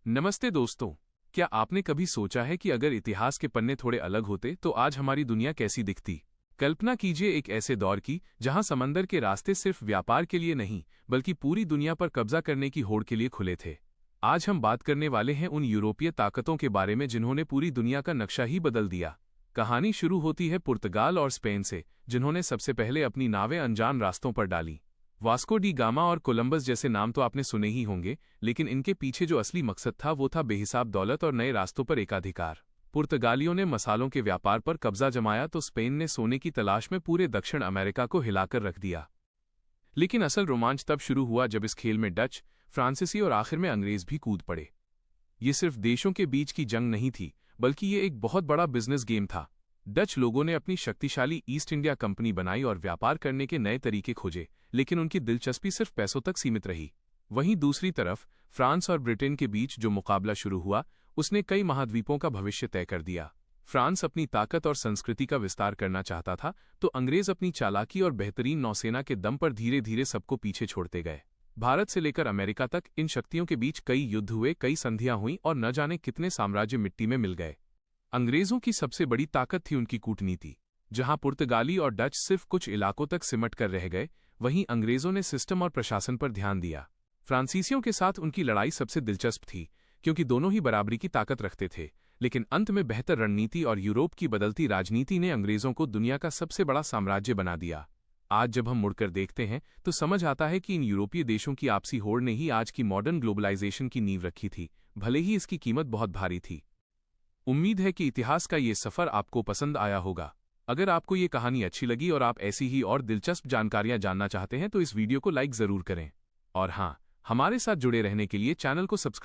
नमस्ते दोस्तों। क्या आपने कभी सोचा है कि अगर इतिहास के पन्ने थोड़े अलग होते तो आज हमारी दुनिया कैसी दिखती? कल्पना कीजिए एक ऐसे दौर की जहां समंदर के रास्ते सिर्फ व्यापार के लिए नहीं बल्कि पूरी दुनिया पर कब्जा करने की होड़ के लिए खुले थे। आज हम बात करने वाले हैं उन यूरोपीय ताकतों के बारे में जिन्होंने पूरी दुनिया का नक्शा ही बदल दिया। कहानी शुरू होती है पुर्तगाल और स्पेन से, जिन्होंने सबसे पहले अपनी नावें अनजान रास्तों पर डाली। वास्को डी गामा और कोलंबस जैसे नाम तो आपने सुने ही होंगे, लेकिन इनके पीछे जो असली मकसद था वो था बेहिसाब दौलत और नए रास्तों पर एकाधिकार। पुर्तगालियों ने मसालों के व्यापार पर कब्जा जमाया तो स्पेन ने सोने की तलाश में पूरे दक्षिण अमेरिका को हिलाकर रख दिया। लेकिन असल रोमांच तब शुरू हुआ जब इस खेल में डच, फ्रांसीसी और आखिर में अंग्रेज भी कूद पड़े। ये सिर्फ देशों के बीच की जंग नहीं थी, बल्कि ये एक बहुत बड़ा बिजनेस गेम था। डच लोगों ने अपनी शक्तिशाली ईस्ट इंडिया कंपनी बनाई और व्यापार करने के नए तरीके खोजे, लेकिन उनकी दिलचस्पी सिर्फ पैसों तक सीमित रही। वहीं दूसरी तरफ फ्रांस और ब्रिटेन के बीच जो मुकाबला शुरू हुआ, उसने कई महाद्वीपों का भविष्य तय कर दिया। फ्रांस अपनी ताकत और संस्कृति का विस्तार करना चाहता था, तो अंग्रेज अपनी चालाकी और बेहतरीन नौसेना के दम पर धीरे धीरे सबको पीछे छोड़ते गए। भारत से लेकर अमेरिका तक इन शक्तियों के बीच कई युद्ध हुए, कई संधियां हुईं और न जाने कितने साम्राज्य मिट्टी में मिल गए। अंग्रेजों की सबसे बड़ी ताकत थी उनकी कूटनीति। जहां पुर्तगाली और डच सिर्फ कुछ इलाकों तक सिमट कर रह गए, वहीं अंग्रेजों ने सिस्टम और प्रशासन पर ध्यान दिया। फ्रांसीसियों के साथ उनकी लड़ाई सबसे दिलचस्प थी, क्योंकि दोनों ही बराबरी की ताकत रखते थे। लेकिन अंत में बेहतर रणनीति और यूरोप की बदलती राजनीति ने अंग्रेजों को दुनिया का सबसे बड़ा साम्राज्य बना दिया। आज जब हम मुड़कर देखते हैं तो समझ आता है कि इन यूरोपीय देशों की आपसी होड़ ने ही आज की मॉडर्न ग्लोबलाइजेशन की नींव रखी थी, भले ही इसकी कीमत बहुत भारी थी। उम्मीद है कि इतिहास का ये सफर आपको पसंद आया होगा। अगर आपको ये कहानी अच्छी लगी और आप ऐसी ही और दिलचस्प जानकारियां जानना चाहते हैं तो इस वीडियो को लाइक जरूर करें। और हाँ, हमारे साथ जुड़े रहने के लिए चैनल को सब्सक्राइब